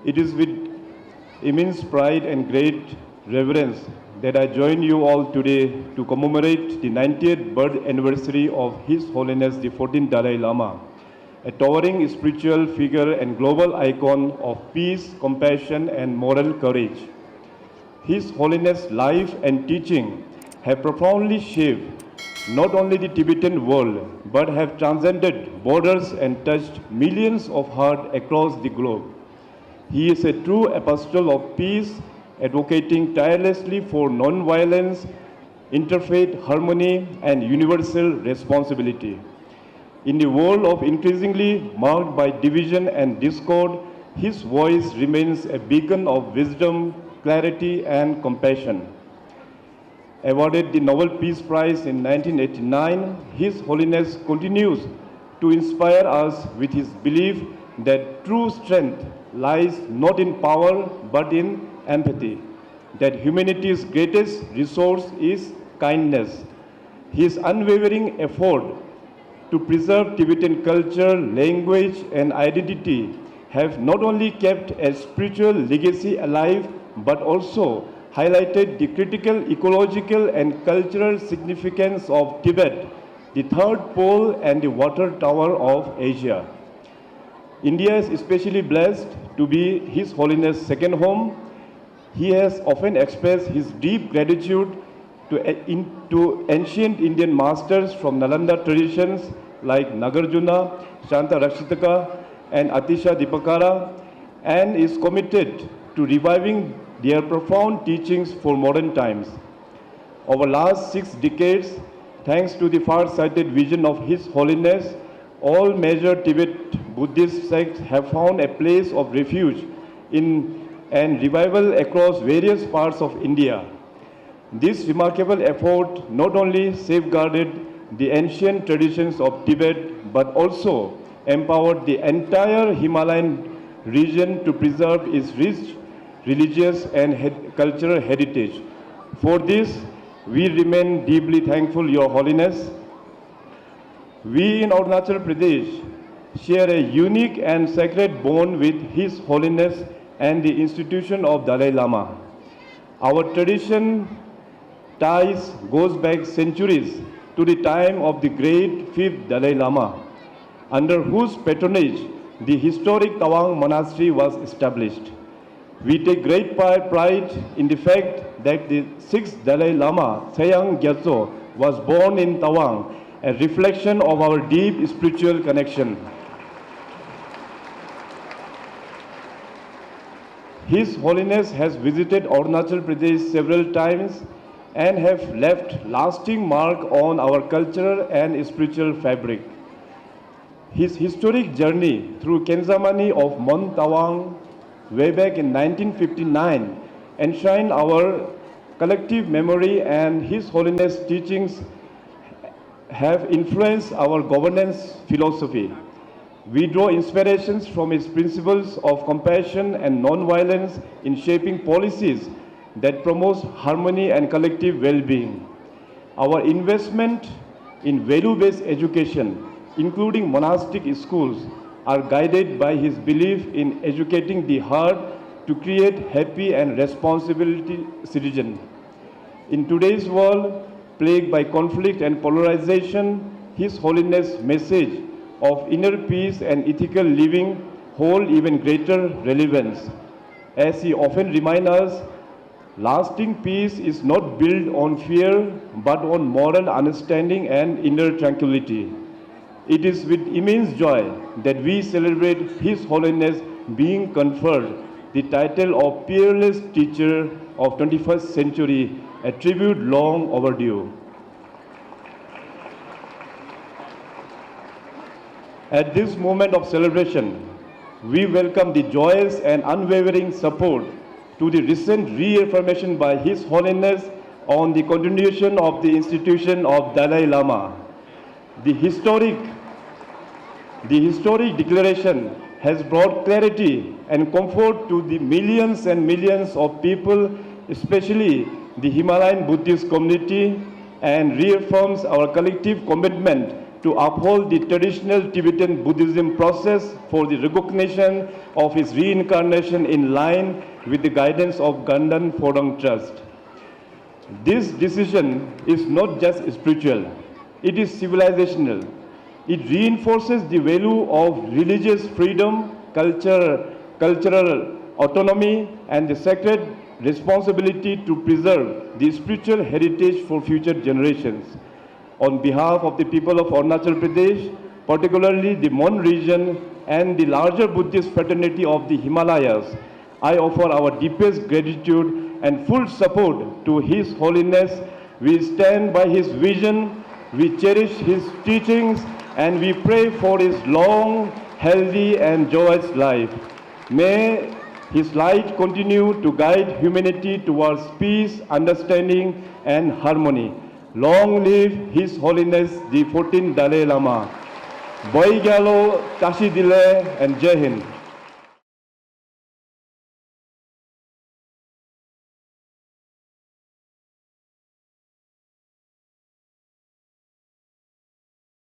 It is with immense pride and great reverence that I join you all today to commemorate the 90th birth anniversary of His Holiness the 14th Dalai Lama, a towering spiritual figure and global icon of peace, compassion, and moral courage. His Holiness' life and teaching have profoundly shaped not only the Tibetan world, but have transcended borders and touched millions of hearts across the globe. He is a true apostle of peace, advocating tirelessly for non-violence, interfaith harmony, and universal responsibility. In a world of increasingly marked by division and discord, his voice remains a beacon of wisdom, clarity, and compassion. Awarded the Nobel Peace Prize in 1989, His Holiness continues to inspire us with his belief that true strength lies not in power but in empathy, that humanity's greatest resource is kindness. His unwavering effort to preserve Tibetan culture, language, and identity have not only kept a spiritual legacy alive but also highlighted the critical ecological and cultural significance of Tibet, the third pole and the water tower of Asia. India is especially blessed to be His Holiness' second home. He has often expressed his deep gratitude to ancient Indian masters from Nalanda traditions like Nagarjuna, Shanta Rakshitaka, and Atisha Dipakara, and is committed to reviving their profound teachings for modern times. Over the last 6 decades, thanks to the far-sighted vision of His Holiness, all major Tibet Buddhist sects have found a place of refuge in and revival across various parts of India. This remarkable effort not only safeguarded the ancient traditions of Tibet but also empowered the entire Himalayan region to preserve its rich religious and cultural heritage. For this, we remain deeply thankful, Your Holiness. We in Arunachal Pradesh share a unique and sacred bond with His Holiness and the institution of Dalai Lama. Our tradition ties goes back centuries to the time of the great fifth Dalai Lama, under whose patronage the historic Tawang Monastery was established. We take great pride in the fact that the sixth Dalai Lama, Tsayang Gyatso, was born in Tawang, a reflection of our deep spiritual connection. His Holiness has visited Arunachal Pradesh several times and have left lasting mark on our cultural and spiritual fabric. His historic journey through Kenzamani of Mount Tawang way back in 1959 enshrined our collective memory, and His Holiness' teachings have influenced our governance philosophy. We draw inspirations from his principles of compassion and non-violence in shaping policies that promote harmony and collective well-being. Our investment in value-based education, including monastic schools, are guided by his belief in educating the heart to create happy and responsibility citizens. In today's world, plagued by conflict and polarization, His Holiness' message of inner peace and ethical living hold even greater relevance. As he often reminds us, lasting peace is not built on fear, but on moral understanding and inner tranquility. It is with immense joy that we celebrate His Holiness being conferred the title of Peerless Teacher of 21st Century, a tribute long overdue. At this moment of celebration, we welcome the joyous and unwavering support to the recent reaffirmation by His Holiness on the continuation of the institution of Dalai Lama. The historic declaration has brought clarity and comfort to the millions and millions of people, especially the Himalayan Buddhist community, and reaffirms our collective commitment to uphold the traditional Tibetan Buddhism process for the recognition of his reincarnation in line with the guidance of Ganden Phorang Trust. This decision is not just spiritual, it is civilizational. It reinforces the value of religious freedom, cultural autonomy, and the sacred responsibility to preserve the spiritual heritage for future generations. On behalf of the people of Arunachal Pradesh, particularly the Mon region and the larger Buddhist fraternity of the Himalayas, I offer our deepest gratitude and full support to His Holiness. We stand by his vision, we cherish his teachings, and we pray for his long, healthy, and joyous life. May his light continue to guide humanity towards peace, understanding, and harmony. Long live His Holiness the 14th Dalai Lama. Boy Galo, Tashi Dile, and Jai Hind.